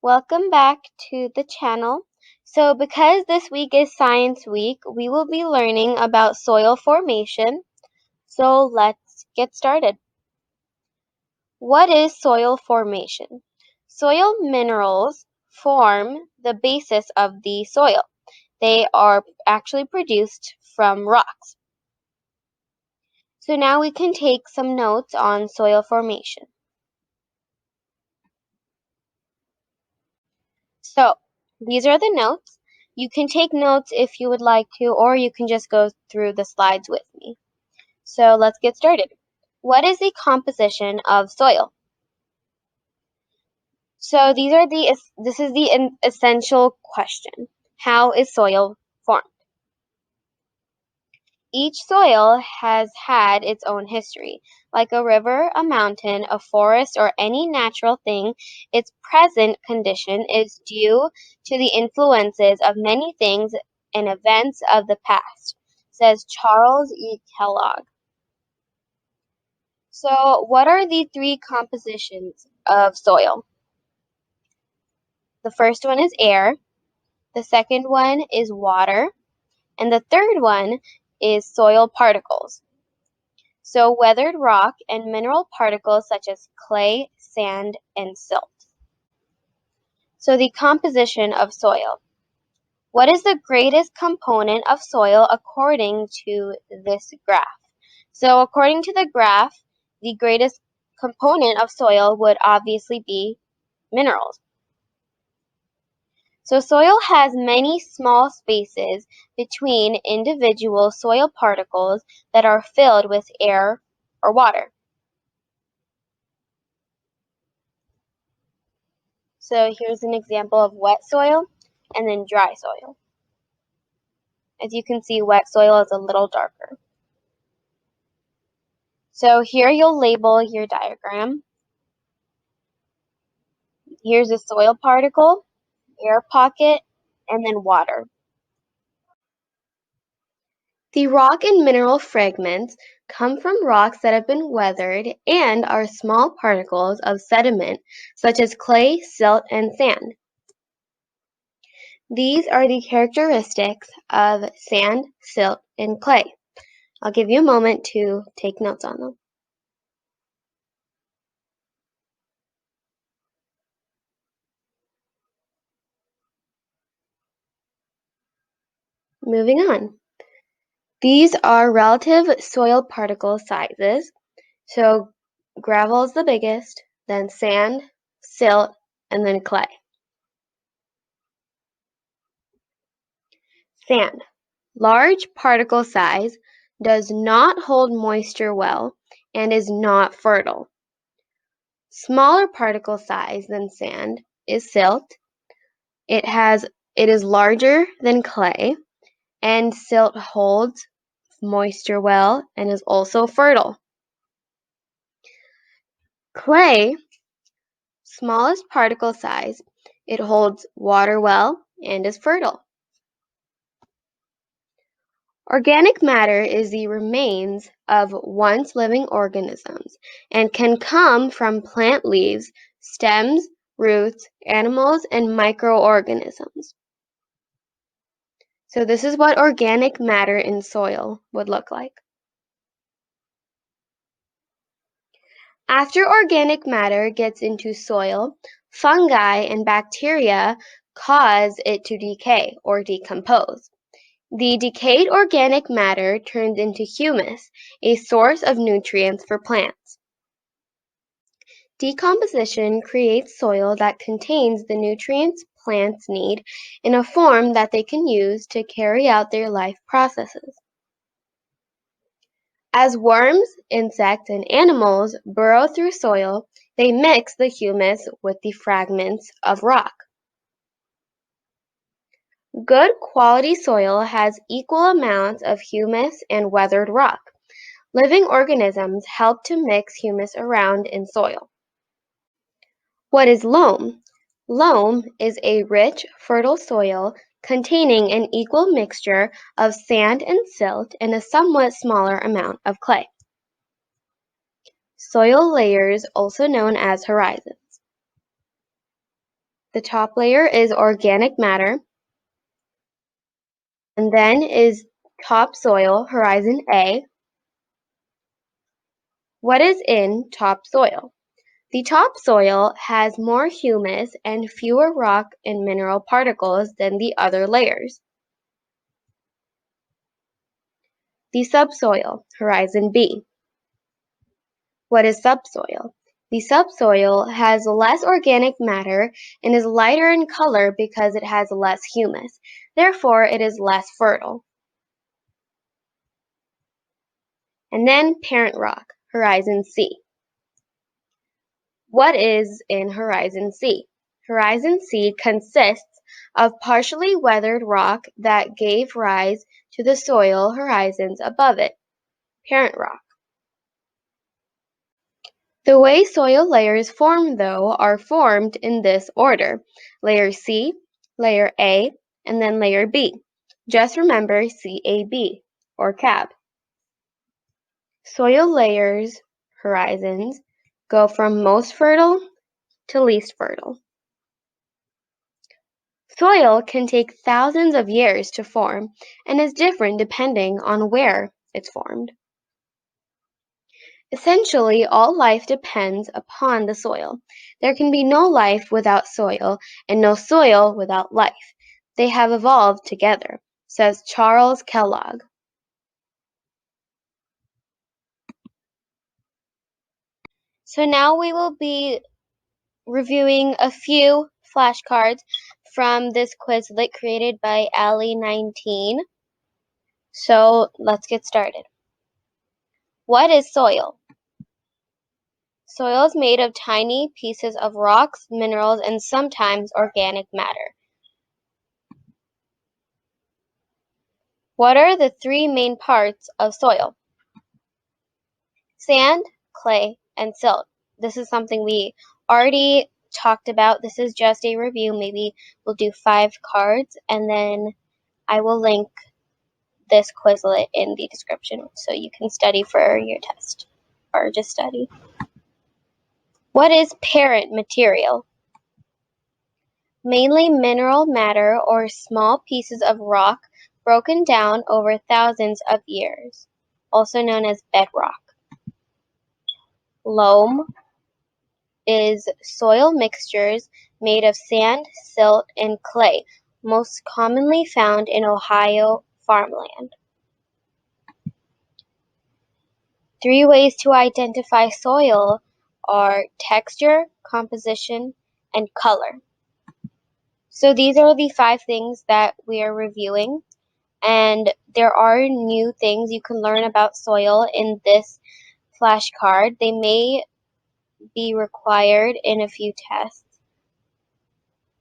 Welcome back to the channel. So because this week is Science Week, we will be learning about soil formation. So let's get started. What is soil formation? Soil minerals form the basis of the soil. They are actually produced from rocks. So now we can take some notes on soil formation. So these are the notes. You can take notes if you would like to, or you can just go through the slides with me. So let's get started. What is the composition of soil? So this is the essential question. How is soil formed? Each soil has had its own history. Like a river, a mountain, a forest, or any natural thing, its present condition is due to the influences of many things and events of the past, says Charles E. Kellogg. So, what are the three compositions of soil? The first one is air, the second one is water, and the third one is soil particles. So weathered rock and mineral particles such as clay, sand, and silt. So the composition of soil. What is the greatest component of soil according to this graph? So according to the graph, the greatest component of soil would obviously be minerals. So soil has many small spaces between individual soil particles that are filled with air or water. So here's an example of wet soil and then dry soil. As you can see, wet soil is a little darker. So here you'll label your diagram. Here's a soil particle, air pocket, and then water. The rock and mineral fragments come from rocks that have been weathered and are small particles of sediment such as clay, silt, and sand. These are the characteristics of sand, silt, and clay. I'll give you a moment to take notes on them. Moving on. These are relative soil particle sizes. So gravel is the biggest, then sand, silt, and then clay. Sand. Large particle size, does not hold moisture well, and is not fertile. Smaller particle size than sand is silt. It is larger than clay, and silt holds moisture well and is also fertile. Clay, smallest particle size, it holds water well and is fertile. Organic matter is the remains of once living organisms and can come from plant leaves, stems, roots, animals, and microorganisms. So this is what organic matter in soil would look like. After organic matter gets into soil, fungi and bacteria cause it to decay or decompose. The decayed organic matter turns into humus, a source of nutrients for plants. Decomposition creates soil that contains the nutrients plants need in a form that they can use to carry out their life processes. As worms, insects, and animals burrow through soil, they mix the humus with the fragments of rock. Good quality soil has equal amounts of humus and weathered rock. Living organisms help to mix humus around in soil. What is loam? Loam is a rich, fertile soil containing an equal mixture of sand and silt and a somewhat smaller amount of clay. Soil layers, also known as horizons. The top layer is organic matter, and then is topsoil, horizon A. What is in topsoil? The topsoil has more humus and fewer rock and mineral particles than the other layers. The subsoil, horizon B. What is subsoil? The subsoil has less organic matter and is lighter in color because it has less humus. Therefore, it is less fertile. And then parent rock, horizon C. What is in horizon C? Horizon C consists of partially weathered rock that gave rise to the soil horizons above it, parent rock. The way soil layers form, though, are formed in this order: layer C, layer A, and then layer B. Just remember CAB, or CAB. Soil layers, horizons, go from most fertile to least fertile. Soil can take thousands of years to form and is different depending on where it's formed. Essentially, all life depends upon the soil. There can be no life without soil and no soil without life. They have evolved together, says Charles Kellogg. So now we will be reviewing a few flashcards from this Quizlet created by Allie19. So let's get started. What is soil? Soil is made of tiny pieces of rocks, minerals, and sometimes organic matter. What are the three main parts of soil? Sand, clay, and silt. This is something we already talked about. This is just a review. Maybe we'll do 5 cards, and then I will link this Quizlet in the description so you can study for your test, or just study. What is parent material? Mainly mineral matter or small pieces of rock broken down over thousands of years, also known as bedrock. Loam is soil mixtures made of sand, silt, and clay, most commonly found in Ohio farmland. 3 ways to identify soil are texture, composition, and color. So these are the 5 things that we are reviewing, and there are new things you can learn about soil in this flashcard. They may be required in a few tests,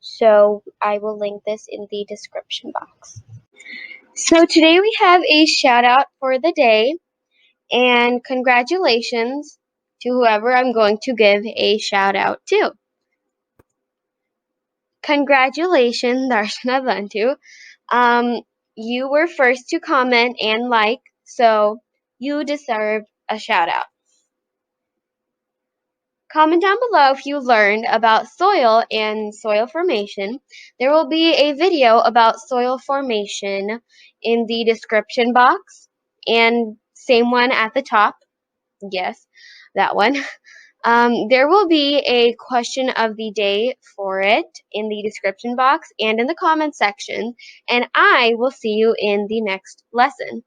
so I will link this in the description box. So today we have a shout out for the day, and congratulations to whoever I'm going to give a shout out to. Congratulations, Darshana Bantu. You were first to comment and like, so you deserve a shout out. Comment down below if you learned about soil and soil formation. There will be a video about soil formation in the description box, and same one at the top. Yes, that one. There will be a question of the day for it in the description box and in the comment section, and I will see you in the next lesson.